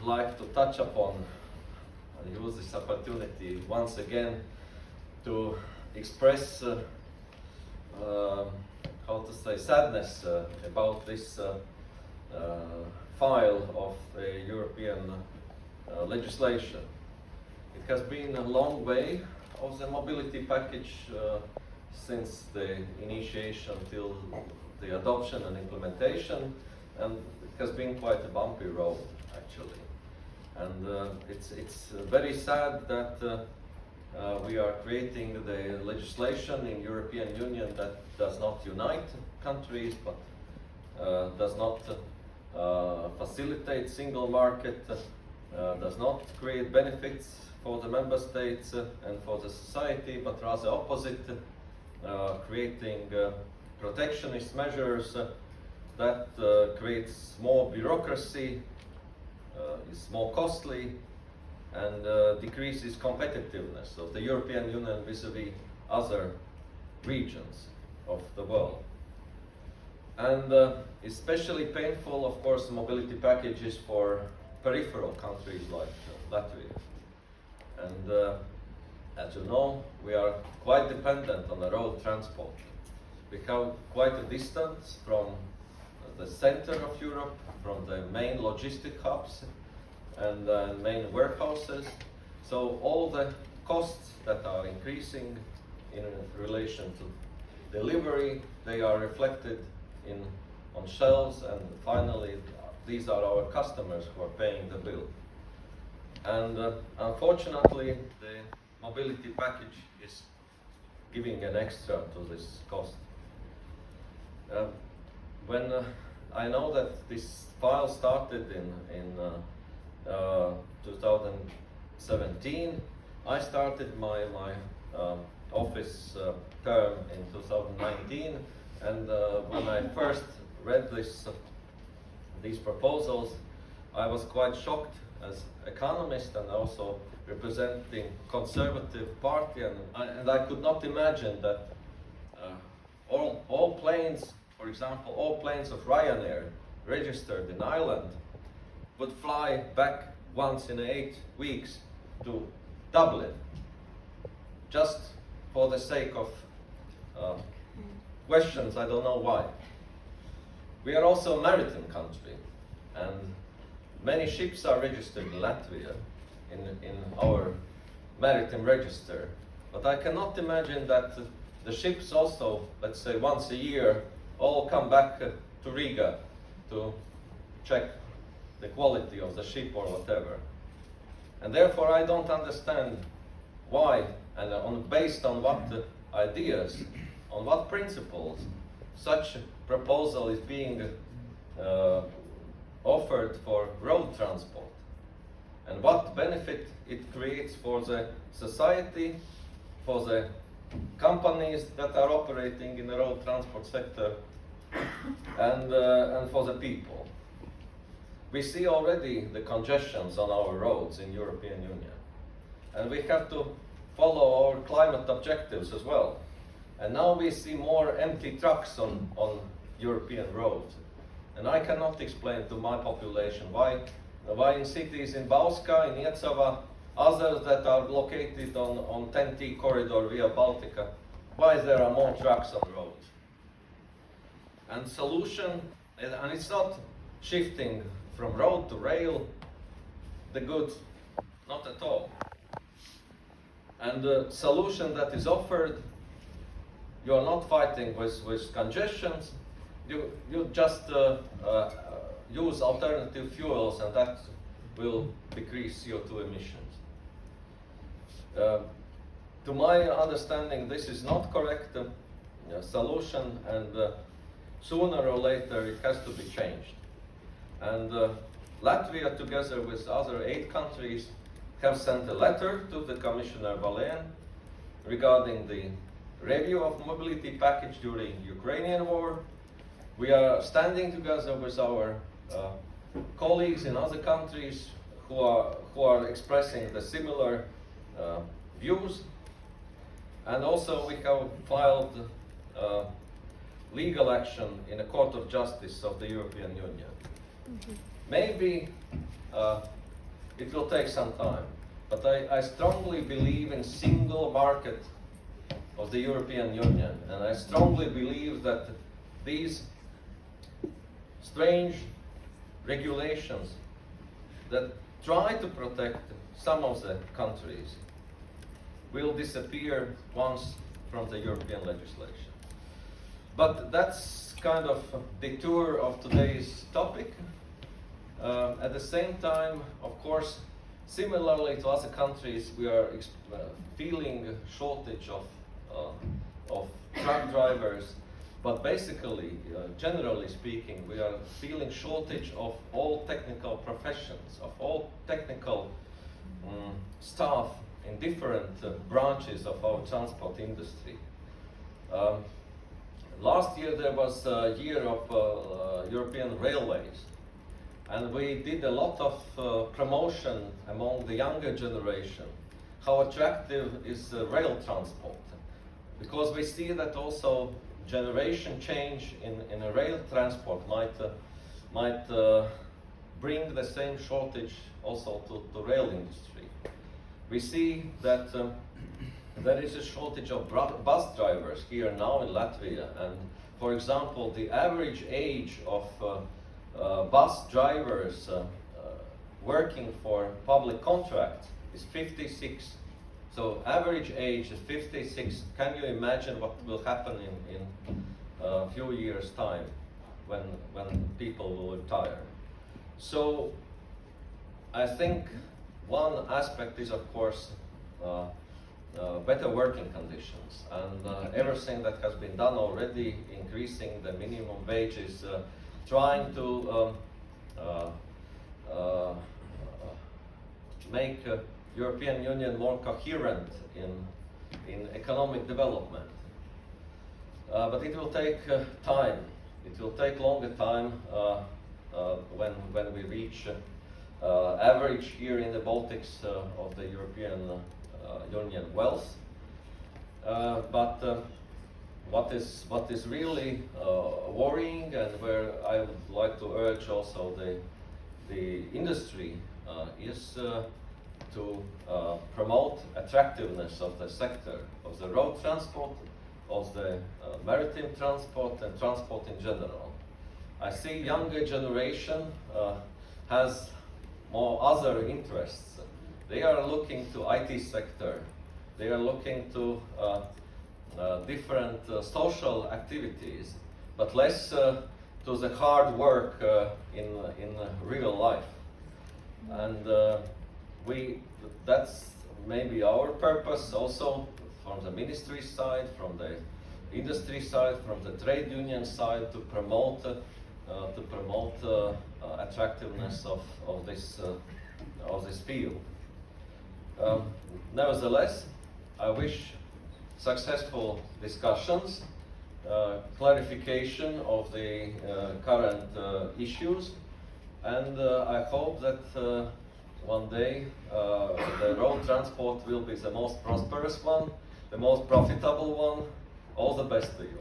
like to touch upon and use this opportunity once again to express how to say, sadness about this file of European legislation. It has been a long way of the mobility package since the initiation till the adoption and implementation, and it has been quite a bumpy road actually. And it's very sad that we are creating the legislation in European Union that does not unite countries, but does not facilitate single market, does not create benefits for the member states and for the society, but rather opposite, creating protectionist measures that creates more bureaucracy, is more costly, and decreases competitiveness of the European Union vis-à-vis other regions of the world. And especially painful, of course, mobility packages for peripheral countries like Latvia. And as you know, we are quite dependent on the road transport. We have quite a distance from the center of Europe, from the main logistic hubs and main warehouses. So all the costs that are increasing in relation to delivery, they are reflected on shelves, and finally these are our customers who are paying the bill. And unfortunately, the mobility package is giving an extra to this cost. When I know that this file started in 2017, I started my office term in 2019, and when I first read these proposals, I was quite shocked as economist and also representing conservative party, and I could not imagine that all planes, for example, all planes of Ryanair registered in Ireland would fly back once in 8 weeks to Dublin, just for the sake of questions, I don't know why. We are also a maritime country, and many ships are registered in Latvia in our maritime register. But I cannot imagine that the ships also, let's say once a year, all come back to Riga to check the quality of the ship or whatever. And therefore I don't understand why, and based on what ideas, on what principles such a proposal is being offered for road transport, and what benefit it creates for the society, for the companies that are operating in the road transport sector, and for the people. We see already the congestions on our roads in European Union, and we have to follow our climate objectives as well. And now we see more empty trucks on European roads. And I cannot explain to my population why in cities in Bauska, in Iecava, others that are located on 10T corridor via Baltica, why there are more trucks on the roads. And solution, and it's not shifting from road to rail, the goods, not at all. And the solution that is offered, you are not fighting with congestions, you just use alternative fuels, and that will decrease CO2 emissions. To my understanding, this is not correct solution, and sooner or later it has to be changed. And Latvia, together with other 8 countries, have sent a letter to the Commissioner Valen regarding the review of mobility package during Ukrainian war. We are standing together with our colleagues in other countries who are expressing the similar views, and also we have filed legal action in the Court of Justice of the European Union. Maybe it will take some time. But I strongly believe in single market of the European Union, and I strongly believe that these strange regulations that try to protect some of the countries will disappear once from the European legislation. But that's kind of the tour of today's topic. At the same time, of course, similarly to other countries, we are feeling a shortage of truck drivers, but basically, generally speaking, we are feeling shortage of all technical professions, of all technical staff in different branches of our transport industry. Last year there was a year of European railways, and we did a lot of promotion among the younger generation, how attractive is rail transport, because we see that also generation change in a rail transport might bring the same shortage also to rail industry. We see that there is a shortage of bus drivers here now in Latvia, and for example, the average age of bus drivers working for public contracts is 56. So average age is 56. Can you imagine what will happen in a few years' time when people will retire? So I think one aspect is, of course, better working conditions, and everything that has been done already, increasing the minimum wages, trying to make European Union more coherent in economic development. But it will take time. It will take longer time when we reach average here in the Baltics of the European Union wealth. But what is really worrying, and where I would like to urge also the industry, is to promote attractiveness of the sector, of the road transport, of the maritime transport, and transport in general. I see younger generation has more other interests. They are looking to IT sector. They are looking to different social activities, but less to the hard work in real life. And that's maybe our purpose also, from the ministry side, from the industry side, from the trade union side, to promote attractiveness of this field. Nevertheless, I wish successful discussions, clarification of the current issues, and I hope that one day the road transport will be the most prosperous one, the most profitable one. All the best to you.